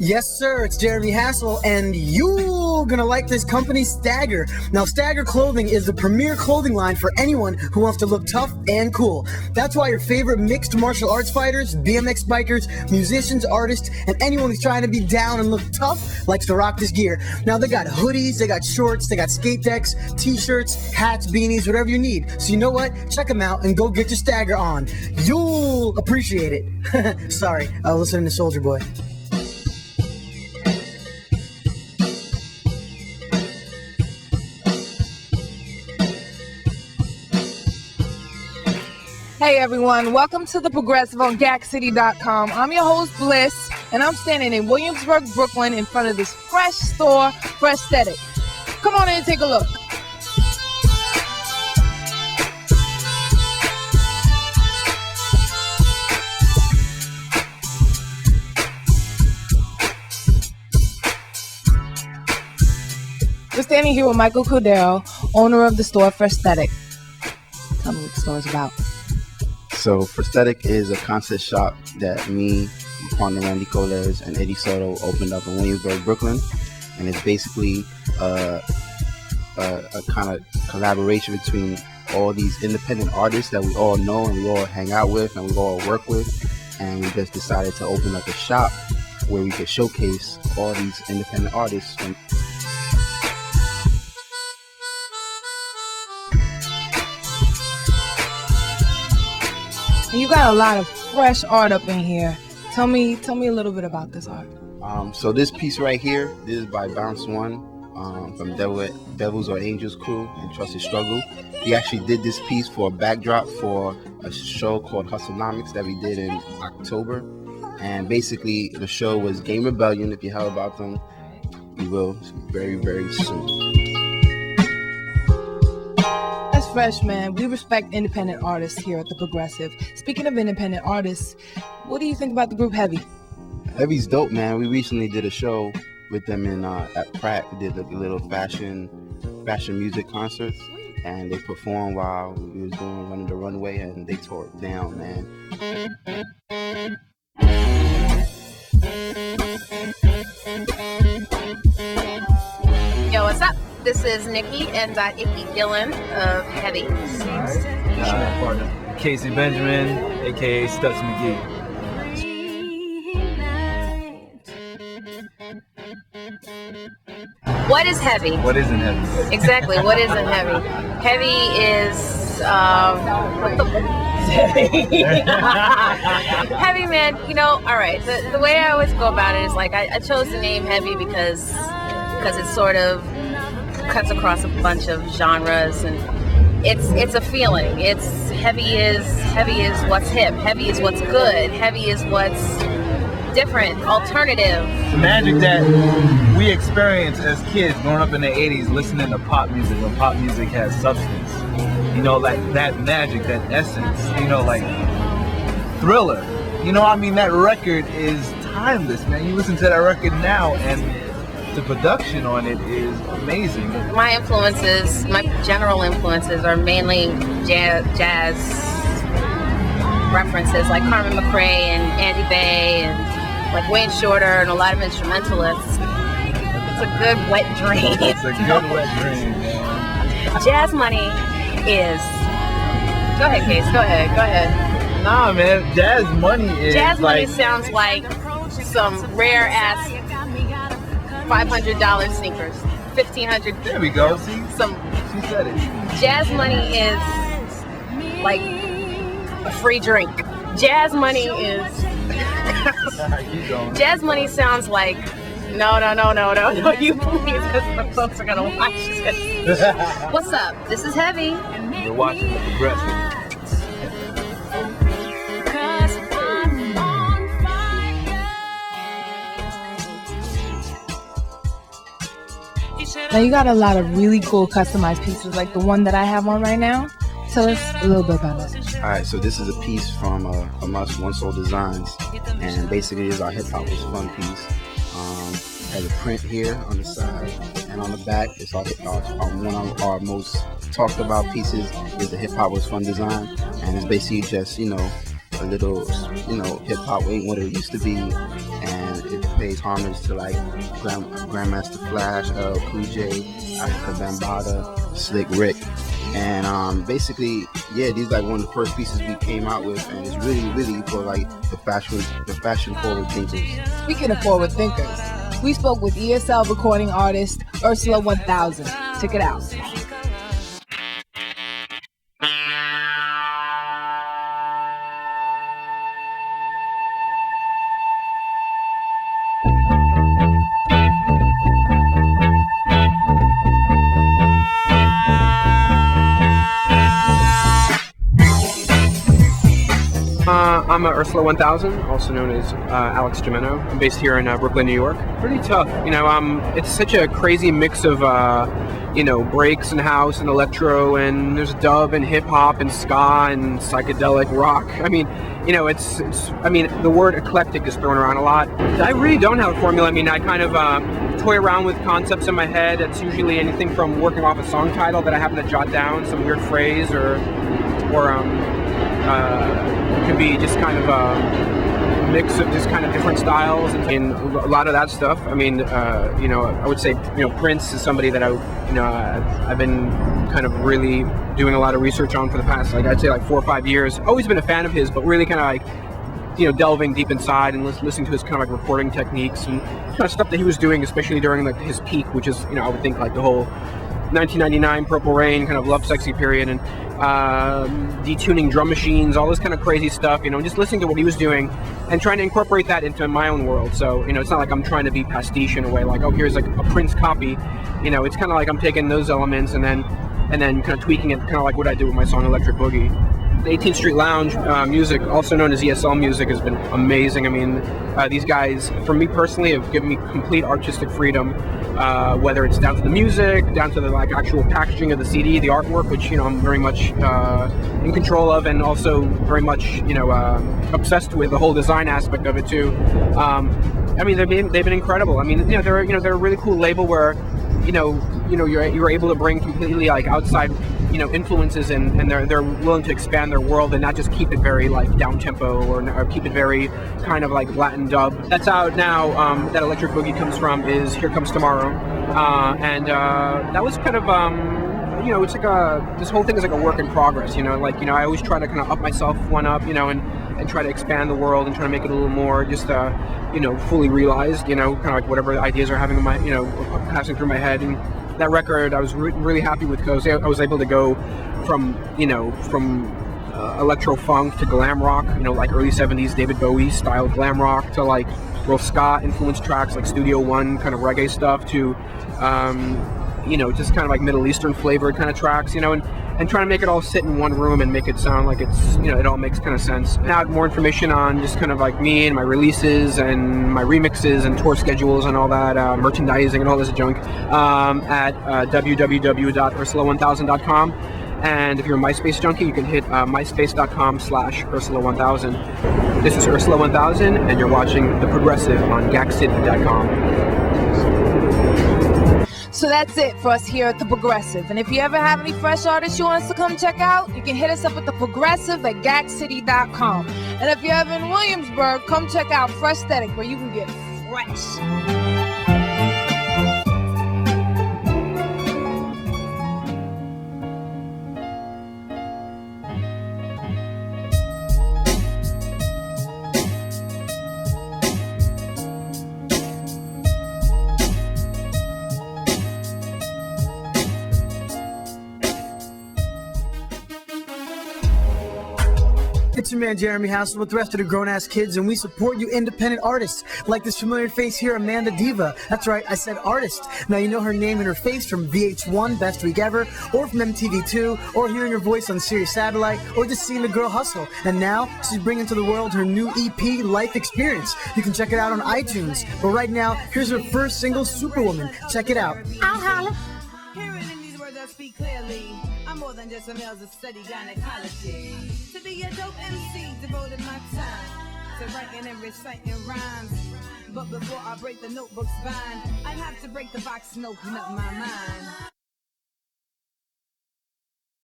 Yes, sir, it's Jeremy Hassel, and you're gonna like this company, Stagger. Now, Stagger Clothing is the premier clothing line for anyone who wants to look tough and cool. That's why your favorite mixed martial arts fighters, BMX bikers, musicians, artists, and anyone who's trying to be down and look tough likes to rock this gear. Now, they got hoodies, they got shorts, they got skate decks, t-shirts, hats, beanies, whatever you need. So you know what? Check them out and go get your Stagger on. You'll appreciate it. Sorry, I was listening to Soulja Boy. Hey everyone, welcome to The Progressive on Gakcity.com. I'm your host, Bliss, and I'm standing in Williamsburg, Brooklyn in front of this fresh store, FRESTHETIC. Come on in and take a look. We're standing here with Michael Cordero, owner of the store FRESTHETIC. Tell me what the store is about. So FRESTHETIC is a concept shop that me, my partner Randy Coles, and Eddie Soto opened up in Williamsburg, Brooklyn. And it's basically a kind of collaboration between all these independent artists that we all know and we all hang out with and we all work with. And we just decided to open up a shop where we could showcase all these independent artists. You got a lot of fresh art up in here. Tell me a little bit about this art. So this piece right here, this is by Bounce One from Devils or Angels crew and Trusted Struggle. He actually did this piece for a backdrop for a show called Hustlenomics that we did in October. And basically the show was Game Rebellion. If you heard about them, you will very, very soon. That's fresh, man. We respect independent artists here at The Progressive. Speaking of independent artists, what do you think about the group Heavy? Heavy's dope, man. We recently did a show with them in at Pratt. We did a little fashion music concerts, and they performed while we was running the runway, and they tore it down, man. Yo, what's up? This is Nikki and Icky Gillen of Heavy. Partner Casey Benjamin, aka Stutz McGee. What is Heavy? What isn't heavy? Exactly, what isn't Heavy? Heavy is, what the Heavy, man, you know, alright, the way I always go about it is like, I chose the name Heavy because it sort of cuts across a bunch of genres, and it's a feeling. It's heavy is what's hip, heavy is what's good, heavy is what's different, alternative. The magic that we experienced as kids growing up in the 80s listening to pop music when pop music has substance. You know, like that magic, that essence, you know, like Thriller. You know, I mean, that record is timeless, man. You listen to that record now and the production on it is amazing. My general influences are mainly jazz references like Carmen McRae and Andy Bay and like Wayne Shorter and a lot of instrumentalists. It's a good wet dream. It's a good wet dream, man. Jazz money is... Go ahead, Case. Go ahead. Nah, man. Jazz money is Jazz money sounds like some rare ass $500 sneakers, $1,500. There we go. See, she said it. Jazz money is like a free drink. Jazz money is. Jazz money sounds like no, you please, because the folks are gonna watch this. What's up? This is Heavy. You're watching The Progressive. Now you got a lot of really cool customized pieces like the one that I have on right now. Tell us a little bit about it. Alright, so this is a piece from us, One Soul Designs, and basically is our hip hop was fun piece. Has a print here on the side, and on the back it's one of our most talked about pieces is the hip hop was fun design, and it's basically just, you know, a little, hip hop ain't what it used to be, and it pays homage to like Grandmaster Flash, Cool J, Africa Bambaataa, Slick Rick, and basically, yeah, these like one of the first pieces we came out with, and it's really for like the fashion forward thinkers. Speaking of forward thinkers, we spoke with ESL recording artist Ursula 1000. Check it out. I'm Ursula 1000, also known as Alex Gimeno. I'm based here in Brooklyn, New York. Pretty tough, it's such a crazy mix of, breaks and house and electro, and there's dub and hip hop and ska and psychedelic rock. I mean, the word eclectic is thrown around a lot. I really don't have a formula. I kind of toy around with concepts in my head. It's usually anything from working off a song title that I happen to jot down, some weird phrase, or it could be just kind of a mix of just kind of different styles and a lot of that stuff. I would say, Prince is somebody that I've been kind of really doing a lot of research on for the past, I'd say 4 or 5 years. Always been a fan of his, but really kind of delving deep inside and listening to his kind of recording techniques and kind of stuff that he was doing, especially during his peak, which is, I would think the whole 1999 Purple Rain kind of Love Sexy period, and detuning drum machines, all this kind of crazy stuff, just listening to what he was doing and trying to incorporate that into my own world. So, it's not like I'm trying to be pastiche in a way, here's a Prince copy. It's kind of like I'm taking those elements and then kind of tweaking it, kind of like what I did with my song Electric Boogie. The 18th Street Lounge music, also known as ESL music, has been amazing. These guys, for me personally, have given me complete artistic freedom, whether it's down to the music, down to the actual packaging of the CD, the artwork, which I'm very much in control of, and also very much obsessed with the whole design aspect of it too. They've been incredible. They're a really cool label where you're able to bring completely outside influences, and they're willing to expand their world and not just keep it very down tempo or keep it very kind of Latin dub. That's out now. That Electric Boogie comes from is Here Comes Tomorrow, and that was kind of it's this whole thing is a work in progress. I always try to kind of up myself one up, and try to expand the world and try to make it a little more just fully realized, kind of whatever ideas are having in my passing through my head. And that record I was really happy with, because I was able to go from electro funk to glam rock, early 70s David Bowie style glam rock, to real ska influenced tracks like Studio One kind of reggae stuff, to just kind of Middle Eastern flavored kind of tracks, and trying to make it all sit in one room and make it sound like it's, it all makes kind of sense. Now, more information on just kind of me and my releases and my remixes and tour schedules and all that, merchandising and all this junk, at www.ursula1000.com. And if you're a MySpace junkie, you can hit myspace.com/Ursula1000. This is Ursula 1000, and you're watching The Progressive on Gakcity.com. So that's it for us here at The Progressive. And if you ever have any fresh artists you want us to come check out, you can hit us up at The Progressive at Gakcity.com. And if you're ever in Williamsburg, come check out FRESTHETIC, where you can get fresh. It's your man Jeremy Hassel with the rest of the grown-ass kids, and we support you independent artists like this familiar face here, Amanda Diva. That's right, I said artist. Now you know her name and her face from VH1, Best Week Ever, or from MTV2, or hearing her voice on Sirius Satellite, or just seeing the girl hustle. And now she's bringing to the world her new EP, Life Experience. You can check it out on iTunes. But right now, here's her first single, Superwoman. Check it out. I'll holler. Hear it in these words I speak clearly. I'm more than just a male to study gynecology. To be a dope MC, devoted my time to writing and reciting rhymes. But before I break the notebook's spine, I have to break the box and open up my mind.